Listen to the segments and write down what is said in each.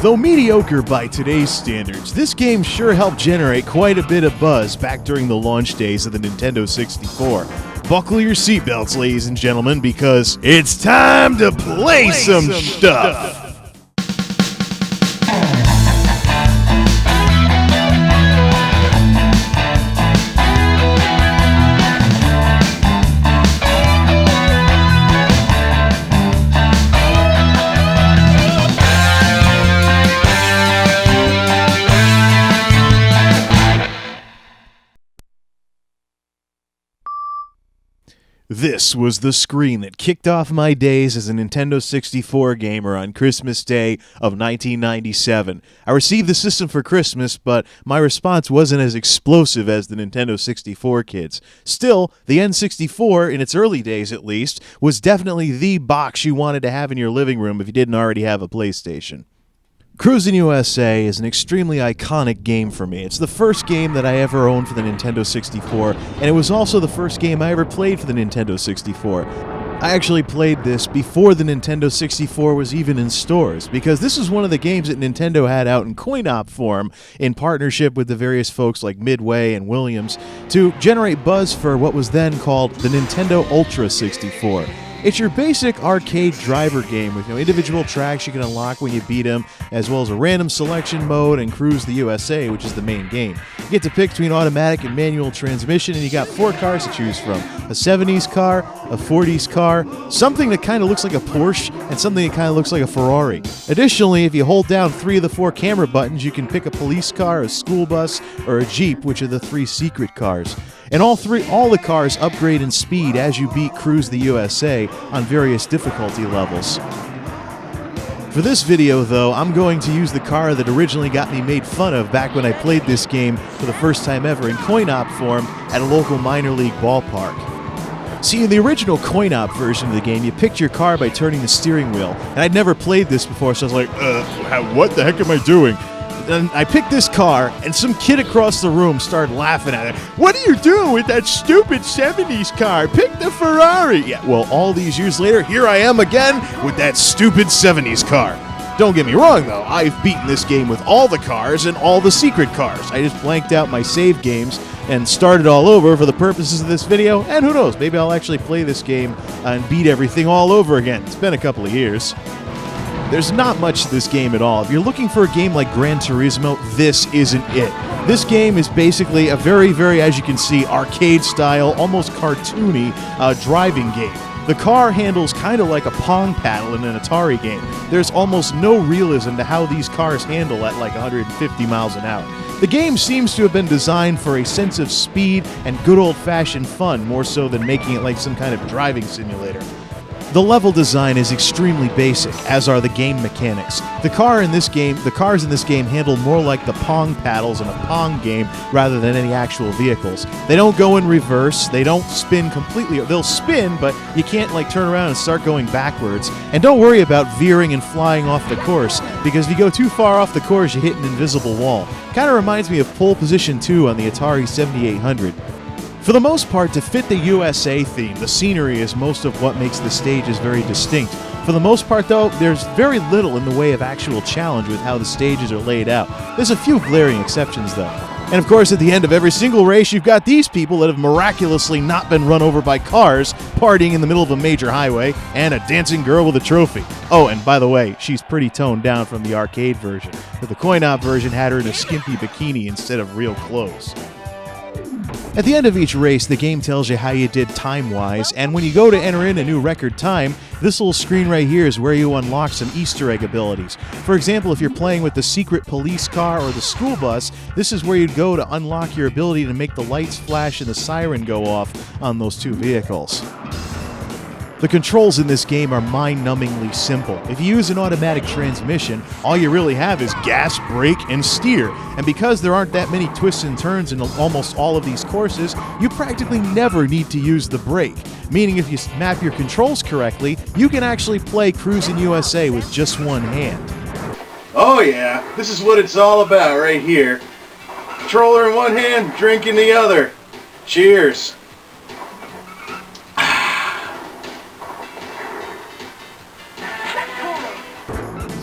Though mediocre by today's standards, this game sure helped generate quite a bit of buzz back during the launch days of the Nintendo 64. Buckle your seatbelts, ladies and gentlemen, because it's time to play some stuff! This was the screen that kicked off my days as a Nintendo 64 gamer on Christmas Day of 1997. I received the system for Christmas, but my response wasn't as explosive as the Nintendo 64 kids. Still, the N64, in its early days at least, was definitely the box you wanted to have in your living room if you didn't already have a PlayStation. Cruis'n USA is an extremely iconic game for me. It's the first game that I ever owned for the Nintendo 64, and it was also the first game I ever played for the Nintendo 64. I actually played this before the Nintendo 64 was even in stores, because this is one of the games that Nintendo had out in coin-op form in partnership with the various folks like Midway and Williams to generate buzz for what was then called the Nintendo Ultra 64. It's your basic arcade driver game with individual tracks you can unlock when you beat them, as well as a random selection mode and Cruise the USA, which is the main game. You get to pick between automatic and manual transmission, and you got 4 cars to choose from. A 70s car, a 40s car, something that kind of looks like a Porsche, and something that kind of looks like a Ferrari. Additionally, if you hold down 3 of the 4 camera buttons, you can pick a police car, a school bus, or a Jeep, which are the 3 secret cars. And all the cars upgrade in speed as you beat Cruise the USA on various difficulty levels. For this video, though, I'm going to use the car that originally got me made fun of back when I played this game for the first time ever in coin-op form at a local minor league ballpark. See, in the original coin-op version of the game, you picked your car by turning the steering wheel, and I'd never played this before, so I was like, what the heck am I doing? And I picked this car, and some kid across the room started laughing at it. What are you doing with that stupid 70s car? Pick the Ferrari! Yeah, well, all these years later, here I am again with that stupid 70s car. Don't get me wrong, though. I've beaten this game with all the cars and all the secret cars. I just blanked out my save games and started all over for the purposes of this video, and who knows, maybe I'll actually play this game and beat everything all over again. It's been a couple of years. There's not much to this game at all. If you're looking for a game like Gran Turismo, this isn't it. This game is basically a very, as you can see, arcade-style, almost cartoony driving game. The car handles kind of like a Pong paddle in an Atari game. There's almost no realism to how these cars handle at like 150 miles an hour. The game seems to have been designed for a sense of speed and good old-fashioned fun, more so than making it like some kind of driving simulator. The level design is extremely basic, as are the game mechanics. The cars in this game handle more like the Pong paddles in a Pong game rather than any actual vehicles. They don't go in reverse, they don't spin completely. They'll spin, but you can't like turn around and start going backwards. And don't worry about veering and flying off the course, because if you go too far off the course, you hit an invisible wall. Kind of reminds me of Pole Position 2 on the Atari 7800. For the most part, to fit the USA theme, the scenery is most of what makes the stages very distinct. For the most part, though, there's very little in the way of actual challenge with how the stages are laid out. There's a few glaring exceptions, though. And of course, at the end of every single race, you've got these people that have miraculously not been run over by cars, partying in the middle of a major highway, and a dancing girl with a trophy. Oh, and by the way, she's pretty toned down from the arcade version, but the coin-op version had her in a skimpy bikini instead of real clothes. At the end of each race, the game tells you how you did time-wise, and when you go to enter in a new record time, this little screen right here is where you unlock some Easter egg abilities. For example, if you're playing with the secret police car or the school bus, this is where you'd go to unlock your ability to make the lights flash and the siren go off on those 2 vehicles. The controls in this game are mind-numbingly simple. If you use an automatic transmission, all you really have is gas, brake, and steer. And because there aren't that many twists and turns in almost all of these courses, you practically never need to use the brake. Meaning if you map your controls correctly, you can actually play Cruis'n USA with just one hand. Oh yeah, this is what it's all about right here. Controller in one hand, drink in the other. Cheers.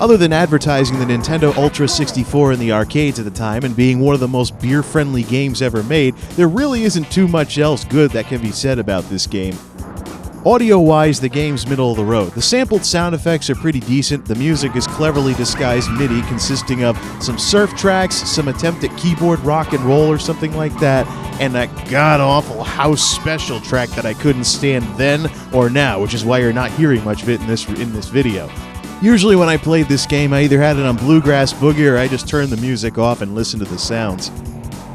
Other than advertising the Nintendo Ultra 64 in the arcades at the time and being one of the most beer-friendly games ever made, there really isn't too much else good that can be said about this game. Audio-wise, the game's middle of the road. The sampled sound effects are pretty decent, the music is cleverly disguised MIDI consisting of some surf tracks, some attempt at keyboard rock and roll or something like that, and that god-awful house special track that I couldn't stand then or now, which is why you're not hearing much of it in this video. Usually when I played this game, I either had it on Bluegrass Boogie or I just turned the music off and listened to the sounds.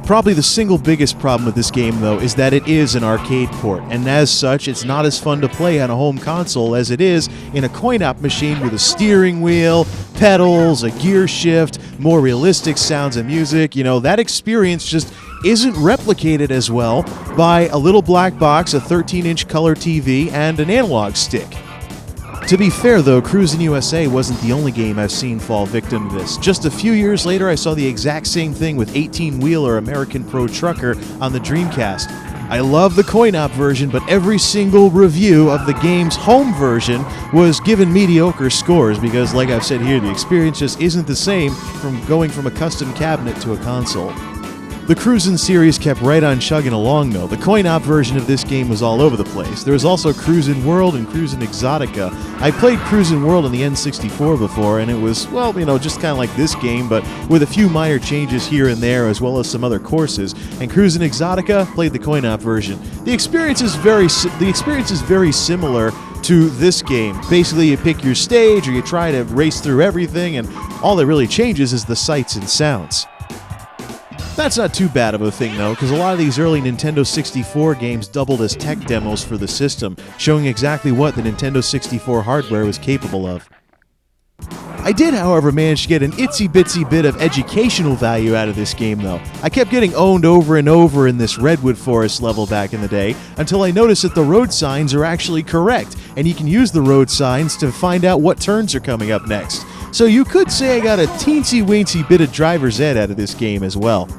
Probably the single biggest problem with this game, though, is that it is an arcade port, and as such, it's not as fun to play on a home console as it is in a coin-op machine with a steering wheel, pedals, a gear shift, more realistic sounds and music. You know, that experience just isn't replicated as well by a little black box, a 13-inch color TV, and an analog stick. To be fair, though, Cruis'n USA wasn't the only game I've seen fall victim to this. Just a few years later, I saw the exact same thing with 18-wheeler American Pro Trucker on the Dreamcast. I love the coin-op version, but every single review of the game's home version was given mediocre scores because, like I've said here, the experience just isn't the same from going from a custom cabinet to a console. The Cruis'n series kept right on chugging along, though. The coin-op version of this game was all over the place. There was also Cruis'n World and Cruis'n Exotica. I played Cruis'n World on the N64 before, and it was, well, you know, just kind of like this game, but with a few minor changes here and there, as well as some other courses. And Cruis'n Exotica played the coin-op version. The experience is very similar to this game. Basically, you pick your stage, or you try to race through everything, and all that really changes is the sights and sounds. That's not too bad of a thing, though, because a lot of these early Nintendo 64 games doubled as tech demos for the system, showing exactly what the Nintendo 64 hardware was capable of. I did, however, manage to get an itsy-bitsy bit of educational value out of this game, though. I kept getting owned over and over in this Redwood Forest level back in the day, until I noticed that the road signs are actually correct, and you can use the road signs to find out what turns are coming up next. So you could say I got a teensy-weensy bit of driver's ed out of this game as well.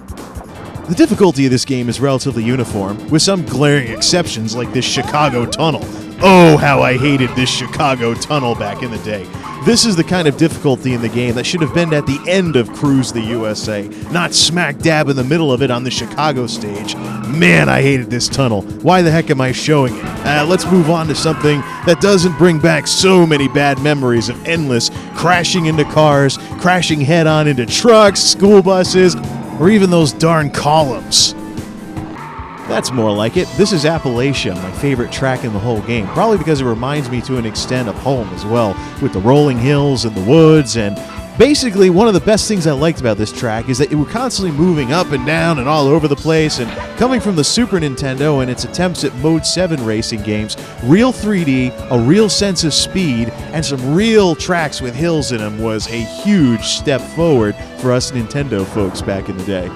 The difficulty of this game is relatively uniform, with some glaring exceptions like this Chicago tunnel. Oh, how I hated this Chicago tunnel back in the day. This is the kind of difficulty in the game that should have been at the end of Cruise the USA, not smack dab in the middle of it on the Chicago stage. Man, I hated this tunnel. Why the heck am I showing it? Let's move on to something that doesn't bring back so many bad memories of endless crashing into cars, crashing head-on into trucks, school buses, or even those darn columns. That's more like it. This is Appalachia, my favorite track in the whole game, probably because it reminds me to an extent of home as well, with the rolling hills and the woods, and basically one of the best things I liked about this track is that it was constantly moving up and down and all over the place, and coming from the Super Nintendo and its attempts at Mode 7 racing games, real 3D, a real sense of speed, and some real tracks with hills in them was a huge step forward for us Nintendo folks back in the day.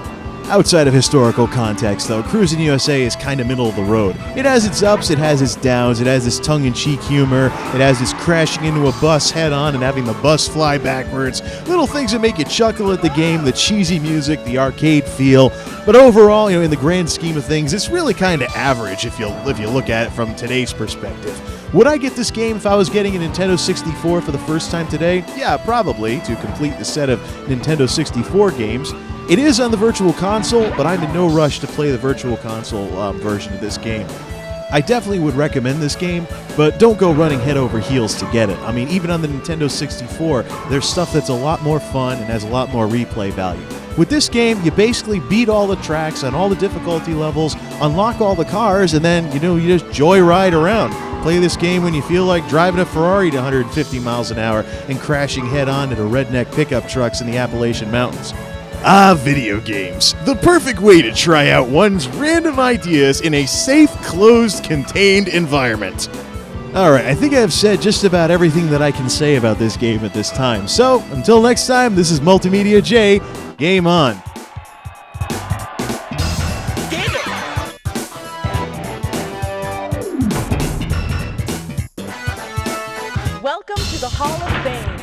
Outside of historical context, though, Cruis'n USA is kind of middle of the road. It has its ups, it has its downs, it has this tongue-in-cheek humor, it has this crashing into a bus head-on and having the bus fly backwards, little things that make you chuckle at the game, the cheesy music, the arcade feel, but overall, in the grand scheme of things, it's really kind of average if you look at it from today's perspective. Would I get this game if I was getting a Nintendo 64 for the first time today? Yeah, probably, to complete the set of Nintendo 64 games. It is on the Virtual Console, but I'm in no rush to play the Virtual Console version of this game. I definitely would recommend this game, but don't go running head over heels to get it. I mean, even on the Nintendo 64, there's stuff that's a lot more fun and has a lot more replay value. With this game, you basically beat all the tracks on all the difficulty levels, unlock all the cars, and then, you just joyride around. Play this game when you feel like driving a Ferrari to 150 miles an hour and crashing head-on into redneck pickup trucks in the Appalachian Mountains. Ah, video games. The perfect way to try out one's random ideas in a safe, closed, contained environment. Alright, I think I've said just about everything that I can say about this game at this time. So, until next time, this is MultimediaJay. Game on. Welcome to the Hall of Fame.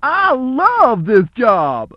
I love this job!